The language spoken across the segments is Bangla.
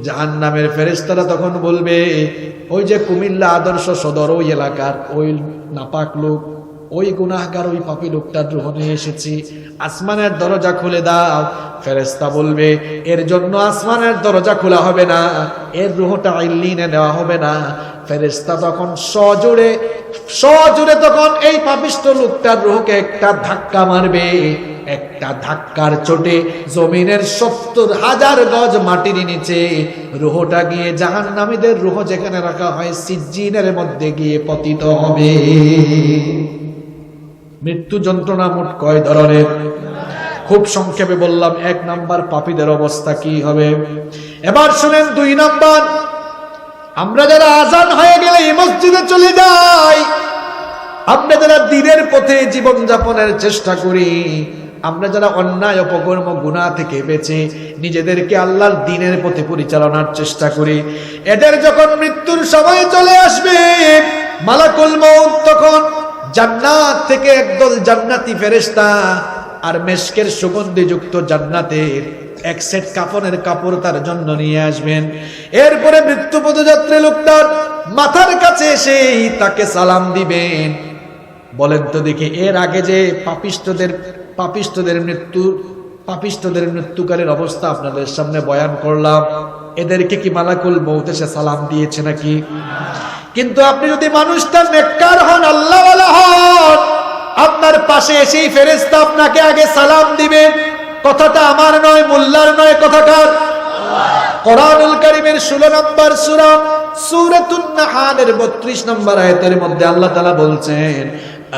জাহান্নামের ফেরেশতারা তখন বলবে, ওই যে কুমিল্লা আদর্শ সদর ওই এলাকার ওই নাপাক লোক, ওই গুনাহগার, ওই পাপী লোকটার রূহ নিয়ে এসেছি, আসমানের দরজা খুলে দাও। ফেরেশতা বলবে, এর জন্য আসমানের দরজা খোলা হবে না, এর রূহটা ইল্লিনে নেওয়া হবে না। ফেরেশতা তখন সজোরে তখন এই পাপিষ্ঠ লোকটার রূহকে একটা ধাক্কা মারবে। একটা ধাক্কার চোটে জমিনের ৭০,০০০ গজ মাটির নিচে রূহটা গিয়ে জাহান্নামীদের রূহ যেখানে রাখা হয় সিজ্জিনের মধ্যে গিয়ে পতিত হবে। মৃত্যু যন্ত্রণা মোট কয় ধরনের? খুব সংক্ষেপে বললাম। ১ নাম্বার, পাপীদের অবস্থা কি হবে। এবার শুনেন ২ নাম্বার, আমরা যারা আজান হয়ে গেলে মসজিদে চলে যাই, আমরা যারা দ্বীনের পথে জীবন যাপনের চেষ্টা করি, আমরা যারা অন্যায় অপকর্ম গুনাহ থেকে বেঁচে নিজেদেরকে আল্লাহর দ্বীনের পথে পরিচালনার চেষ্টা করি, এদের যখন মৃত্যুর সময় চলে আসবে, মালাকুল মউত তখন জান্নাত থেকে একদল জান্নাতি ফেরেশতা আর মেশকের সুগন্ধিযুক্ত জান্নাতের এক সেট কাফনের কাপড় তার জন্য নিয়ে আসবেন। এরপরে মৃত্যু পদযাত্রী লোকটার মাথার কাছে এসে তাকে সালাম দিবেন। বলেন তো দেখি, এর আগে যে পাপিষ্ঠদের মৃত্যুকারের অবস্থা আপনাদের সামনে বয়ান করলাম, এদেরকে কি মালাকুল মউত এসে সালাম দিয়েছে নাকি? কিন্তু আপনি যদি মানুষটা নেককার হন, আল্লাহওয়ালা হন, আপনার পাশে এসেই ফেরেশতা আপনাকে আগে সালাম দিবে। কথাটা আমার নয়, মোল্লার নয়, কথাকার? কোরআনুল কারীমের ১৬ নম্বর সূরা সূরাতুন নাহলের ৩২ নম্বর আয়াতের মধ্যে আল্লাহ তাআলা বলছেন,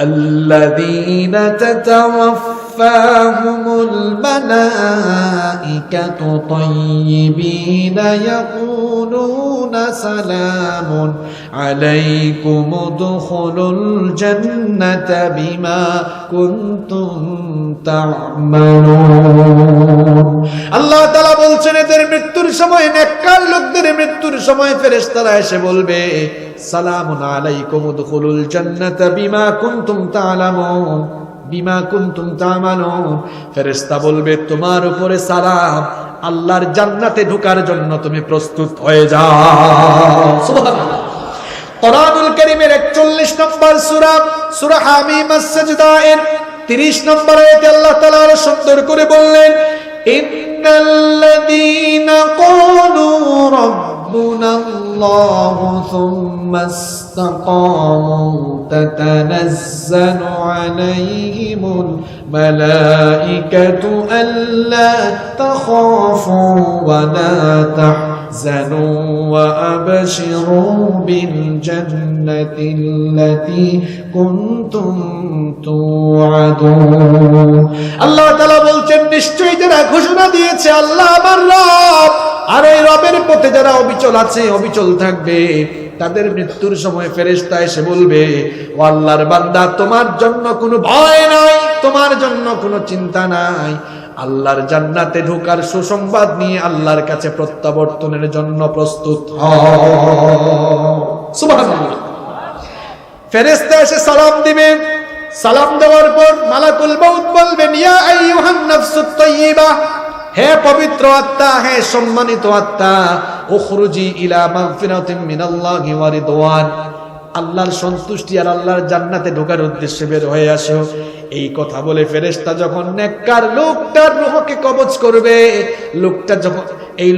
আল্লাযীনা তাতাওয়াফফাহুমুল মালাঈকাতু তাইয়্যিবিনা ইয়াকুলুনা সালামুন আলাইকুম উদখুলুল জান্নাতা বিমা কুনতুম তা'মালুন। আল্লাহ তাআলা বলছেন, এদের মৃত্যুর সময়, নেককার লোকদের মৃত্যুর সময় ফেরেশতারা এসে বলবে, সালামুন আলাইকুম উদখুলুল জান্নাতা বিমা কুনতুম তা'লামুন বিমা কুনতুম তা'মালুন। ফেরেশতা বলবে, তোমার উপরে সালাম, আল্লাহর জান্নাতে ঢোকার জন্য তুমি প্রস্তুত হয়ে যাও। সুবহানাল্লাহ। কোরআনুল কারীমের ৪১ নম্বর সূরা হামিম আস-সাজদা এর ৩০ নম্বর আয়াতে আল্লাহ তাআলা আরো সুন্দর করে বললেন, ইন্নাল্লাযীনা ক্বালু রাব্বুনাল্লাহু সুম্মা ইসতাকামু তাতানাজ্জালু আলাইহিমুল মালাঈকাতু আল্লা তাখাফু ওয়া লা তাহজানু ওয়া আবশিরু বিল জান্নাতিল্লাতী কুনতুম তুআদুন। আল্লাহ তাআলা বলছেন, নিশ্চয়ই যারা ঘোষণা দিয়েছে আল্লাহ আমার রব, আর ওই রবের পথে যারা অবিচল আছে, অবিচল থাকবে, তাদের মৃত্যুর সময় ফেরেশতা এসে বলবে, ও আল্লাহর বান্দা, তোমার জন্য কোনো ভয় নাই, তোমার জন্য কোনো চিন্তা নাই, আল্লাহর জান্নাতে ঢোকার সুসংবাদ নিয়ে আল্লাহর কাছে প্রত্যাবর্তনের জন্য প্রস্তুত হও। সুবহানাল্লাহ। ফেরেশতা এসে সালাম দিবে। সালাম দেওয়ার পর মালাকুল মউত বলবেন, ইয়া আইয়ুহান নাফসুত তাইয়্যিবা, হে পবিত্র আত্মা, হে সম্মানিত আত্মা, উখরুজি ইলা মাগফিরাতিন মিনাল্লাহি ওয়া রিদওয়ান, আল্লাহর সন্তুষ্টি আর আল্লাহর জান্নাতে ঢোকার উদ্দেশ্যে বের হয়ে আসো। এই কথা বলে ফেরেশতা যখন নেককার লোকটার রূহকে কবজ করবে, এই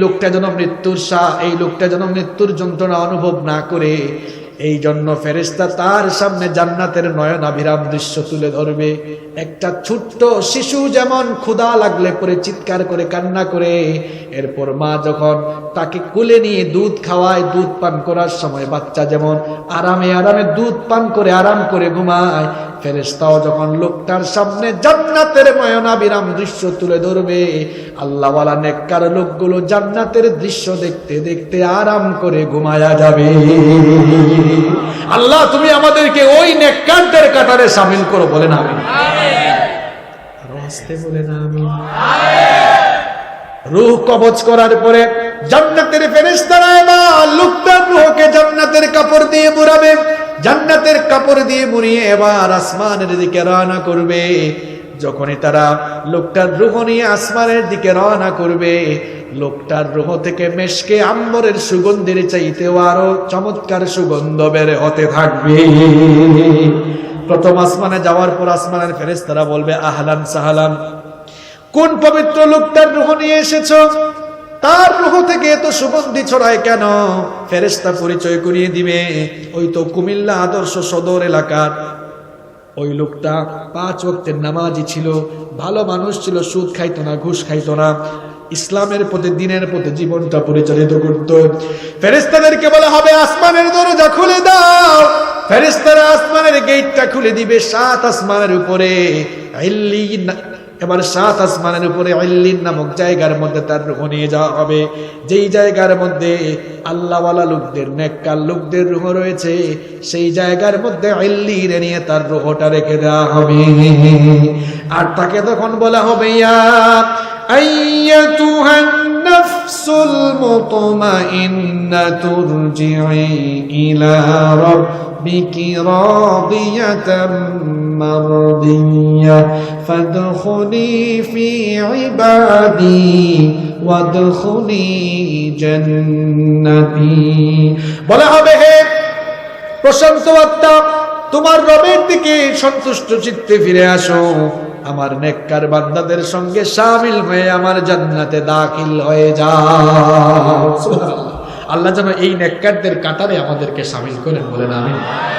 লোকটা যেন মৃত্যুর যন্ত্রণা অনুভব না করে, এই জন্য ফেরেশতা তার সামনে জান্নাতের নয়নাভিরাম দৃশ্য তুলে ধরবে। একটা ছোট্ট শিশু যেমন ক্ষুধা লাগলে পরে চিৎকার করে কান্না করে, এরপর মা যখন তাকে কোলে নিয়ে দুধ খাওয়ায়, দুধ পান করার সময় বাচ্চা যেমন আরামে আরামে দুধ পান করে আরাম করে ঘুমায়, ফেরেশতাও যখন লোকটার সামনে জান্নাতের নয়নাভিরাম দৃশ্য তুলে ধরবে, আল্লাহওয়ালা নেককার লোকগুলো জান্নাতের দৃশ্য দেখতে দেখতে আরাম করে ঘুমায়া যাবে। আল্লাহ, তুমি আমাদেরকে ওই নেককারদের কাতারে শামিল করো, বলেন আমিন। আরো আস্তে বলেন আমিন। রূহ কবজ করার পরে জান্নাতের ফেরেশতারা এবার লোকটার রূহকে জান্নাতের কাপড় দিয়ে মুড়াবে। জান্নাতের কাপড় দিয়ে মুড়িয়ে এবার আসমানের দিকে রওনা করবে। যখনই তারা লোকটার রূহ নিয়ে আসমানের দিকে রওনা করবে, লোকটার রূহ থেকে মেশকে আম্বরের সুগন্ধের চাইতেও আরো চমৎকার সুগন্ধ বের হতে থাকবে। প্রথম আসমানে যাওয়ার পর আসমানের ফেরেশতারা বলবে আহলান সাহালান, কোন পবিত্র লোকটার রূহ নিয়ে এসেছো? তার রূহ থেকে এত সুগন্ধি ছড়ায় কেন? ফেরেশতা পরিচয় করিয়ে দিবে, ওই তো কুমিল্লা আদর্শ সদর এলাকার ওই লোকটা 5 ওয়াক্তের নামাজি ছিল, ভালো মানুষ ছিল, সুদ খাইতো না, ঘুষ খাইতো না, ইসলামের প্রতি দিনের প্রতি জীবনটা পরিচালিত করত। ফেরেশতাদেরকে বলা হবে আসমানের দরজা খুলে দাও। ফেরেশতারা আসমানের গেটটা খুলে দিবে। 7 আসমানের উপরে ইল্লিন, এবার 7 আসমানের উপরে ইল্লিন নামক জায়গার মধ্যে তার রূহ নিয়ে যাওয়া হবে, যেই জায়গার মধ্যে আল্লাহওয়ালা লোকদের, নেককার লোকদের রূহ রয়েছে, সেই জায়গার মধ্যে ইল্লিনে নিয়ে তার রূহটা রেখে দেওয়া হবে। আর তাকে তখন বলা হবে ইয়া আইয়াতুহান নাফসুল মুতমাইন্নাতু ইরজিই ইলা রাব্বিকি রাদিয়াতাম মারদিয়া ফাদখুলি ফি ইবাদি ওয়াদখুলি জান্নাতি। বলা হবে হে প্রশান্ত আত্মা, তোমার রবের দিকে সন্তুষ্ট চিত্তে ফিরে আসো, আমার নেককার বান্দাদের সঙ্গে শামিল হয়ে আমার জান্নাতে দাখিল হয়ে যাও। সুবহানাল্লাহ। আল্লাহ যেন এই নেককারদের কাতারে আমাদেরকে শামিল করেন, বলেন আমিন।